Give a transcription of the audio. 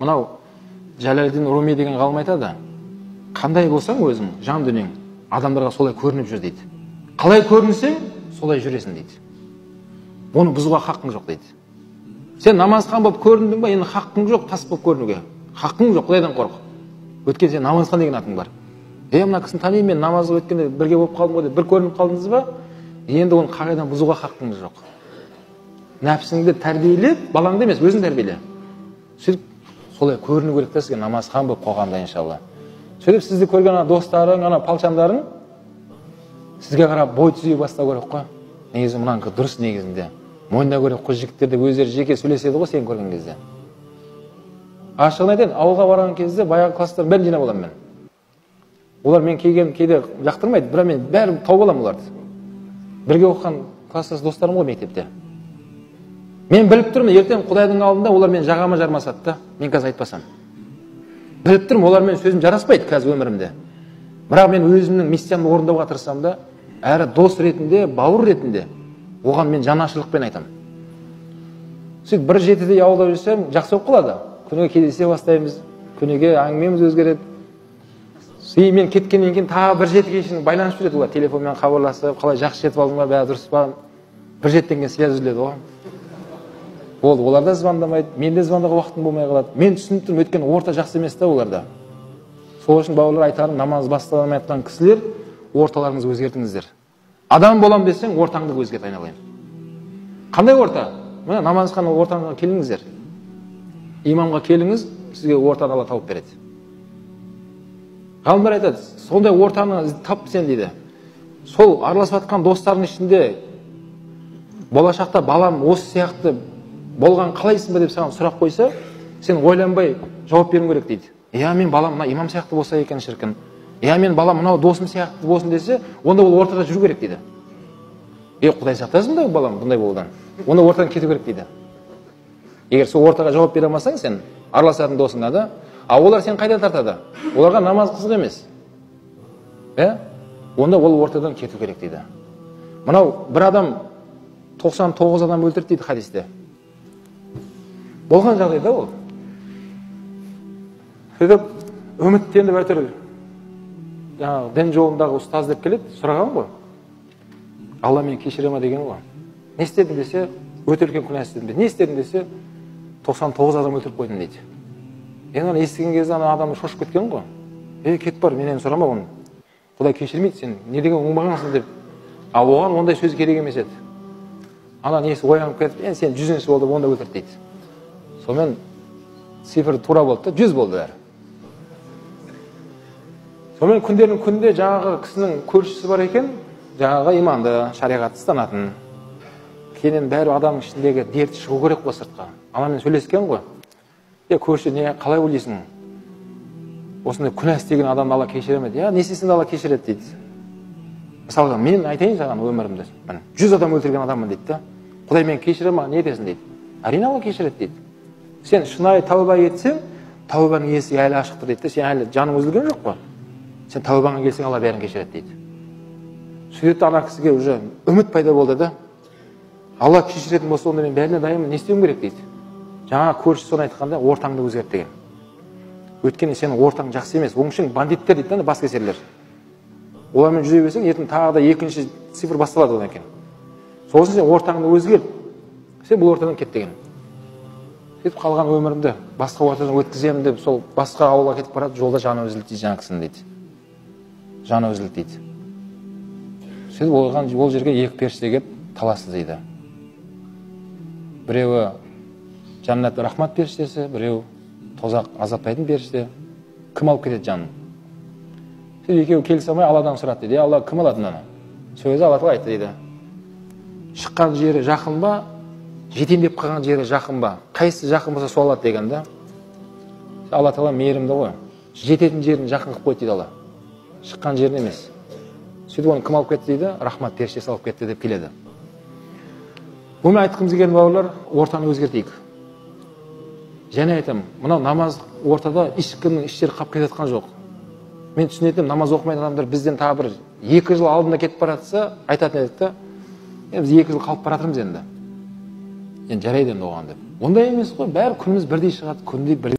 Мынау Жалалиддин Руми деген ғалым айтады, қандай болсаң өзің, жан дүниең, адамдарға солай көрініп жүр дейді. Қалай көрінсең, солай жүресің дейді. Оны бұзуға хақың жоқ дейді. Сен намазхан болып көріндің ба, енді хақың жоқ тас болып көрінуге. Хақың жоқ, Құдайдан қорық. Өткен сен намазхан деген атың бар. Мына кісіні танимын, мен намазға өткенде бірге болып қалдым ғой деп бір көрініп қалдыңыз ба, енді оны қағидадан бұзуға хақыңыз жоқ. Нәпсіңді тәрбиелеп, балаңды емес, өзің тәрбиеле. Сөйтіп солай көріну керек та сізге намазхан болып қоғамда иншалла. Сөйтіп сізді көрген достарың, палчандарың сізге қарап бой түзей бастау керек қой. Негізі мынанікі дұрыс негізінде. Мойындау керек қой, жігіттерде өздері жеке сөйлеседі ғой сен көрген кезде. Ашығын айтайын, ауылға барған кезде баяғы класстардың бәрін жинап аламын мен. Олар мен кейде жақтырмайды, бірақ мен бәрін тауып аламын оларды. Бірге оқыған класстас достарым ғой мектепте. Мен біліп тұрмын, ертең Құдайдың алдында олар мен жағама жармасады да, мен қазір айтпасам. Біліп тұрмын, олар мен сөзім жараспайды қазір өмірімде. Бірақ мен өзімнің миссиямды орындауға тырысам да, әрі дос ретінде, бауыр ретінде, оған мен жанашырлықпен айтам. Сөйтіп бір жетіде ауылда жүрсем, жақсы болып қалады. Күніге кездесе бастаймыз, күніге әңгімеміз өзгереді. Мен кеткеннен кейін тағы бір жетіге шейін байланысып жүреді олар, телефонмен хабарласып, қалай жақсы жетіп алдың ба, бәрі дұрыс па? Бір жеттен кейін связь үзіледі ғой. Олар да звондамайды, мен де звондауға уақытым болмай қалады. Мен түсініп тұрмын, өйткені орта жақсы емес та оларда. Сол үшін бауырлар айтарым, намаз басталамай жатқан кісілер, орталарыңызды өзгертіңіздер. Адам болам десең, ортаңды өзгерт айналайын. Қандай орта? Мына намазхан ортаңға келіңіздер. Имамға келіңіз, сізге ортаны Алла тауып береді. Ғалымдар айтады, сондай ортаны тап сен дейді. Сол араласып жатқан достардың ішінде болашақта балам осы сияқты болған қалайсың ба деп саған сұрақ қойса, сен ойланбай жауап беруің керек дейді. Мен балам мына имам сияқты болса екен шіркін. Мен балам мынау досым сияқты болсын десе, онда ол ортада жүру керек дейді. Құдай сақтасын да балам бұндай болудан. Онда ортадан кету керек дейді. Егер сол ортаға жауап бере алмасаң, сен араласатын досыңа да, олар сен қайда тартады? Оларға намаз қызық емес. Онда ол ортадан кету керек дейді. Мынау бір адам 99 адам өлтірді дейді хадисте. Болған жағдайда ол. Сөйтіп, үміттеніп әйтеуір дін жолындағы ұстаз деп келеді, сұраған ғой. Алла мені кешіре ма деген ғой. Не істедің десе, өте үлкен күнә істедім дейді. Не істедің десе, 99 адам өлтіріп қойдым дейді. Оны естіген кезде адам шошып кеткен ғой. Кет бар, менен сұрама оны. Құдай кешірмейді сен, не деген оңбағансың деп. Оған ондай сөз керек емес еді. Несі оянып кетіп, сен 100-ші болды, онда өлтірді дейді. Сонымен цифр тура болды да, 100 болды бәрі. Сонымен күндердің күнде жаңағы кісінің көршісі бар екен, жаңағы иманды, шариғатты ұстанатын. Кейін бәрі адамның ішіндегі дерті шығу керек қой сыртқа. Анамен сөйлескен ғой. Көрші, қалай ойлайсың? Осындай күнә істеген адамды Алла кешіремеді. Не істесін Алла кешіреді дейді. Мысалға, мен айтайын саған өмірімді. 100 адам өлтірген адаммын дейді. Құдай мен кешіре ма, не етесің дейді. Әрине Алла кешіреді дейді. Сен шынайы тәуба етсең, тәубаның есігі әлі ашықтыр дейді. Сен әлі жаның үзілген жоқ қой. Сен тәубаңа келсең, Алла бәрін кешіреді дейді. Сөйтті ана кісіге уже үміт пайда болды да. Алла кешіретін болса, онда мен бәріне дайынмын, не істеуім керек дейді. Жаңа көрші соны айтқанда, ортаңды өзгерт деген. Өйткені сенің ортаң жақсы емес, оңшың бандиттер дейді, бас кесерлер. Олармен жүзе берсең, ертең тағы да екінші цифр басталады одан екен. Сосын сен ортаңды өзгерт, сен бұл ортадан кет деген. Сөйтіп қалған өмірімді басқа ортадан өткіземін деп, сол басқа ауылға кетіп барады, жолда жаны үзілді дейді, жаңа кісінің дейді. Жаны үзілді дейді. Сөйтіп ол жерге екі періште келіп таласты дейді. Біреуі жаннат рахмат періштесі, біреу тозақ азаптайтын періште. Кім алып кетеді жанын? Сөйтіп екеуі келісе алмай Алладан сұрады дейді. Алла кім алады мынаны? Сөзі Алла тағала айтты дейді. Шыққан жері жақын ба, жетейін деп қалған жері жақын ба? Қайсысы жақын болса сол алады деген да. Алла тағала мейірімді ғой. Жететін жерін жақын қылып қойды дейді Алла. Шыққан жерін емес. Сөйтіп оны кім алып кетті дейді? Рахмат періштесі алып кетті деп келеді. Бұны айтқымыз келген бауырлар, ортаны өзгертейік. Және айтам, мынау намаз ортада ешкімнің іштері қап кетіп жатқан жоқ. Мен түсінетінім, намаз оқымайтын адамдар бізден тағы бір 2 жыл алдында кетіп баратса, айтатын едік та, біз 2 жыл қалып баратырмыз енді. Жарайды енді оған деп. Ондай емес қой, бәрі күніміз бірдей шығады, күндей бірдей.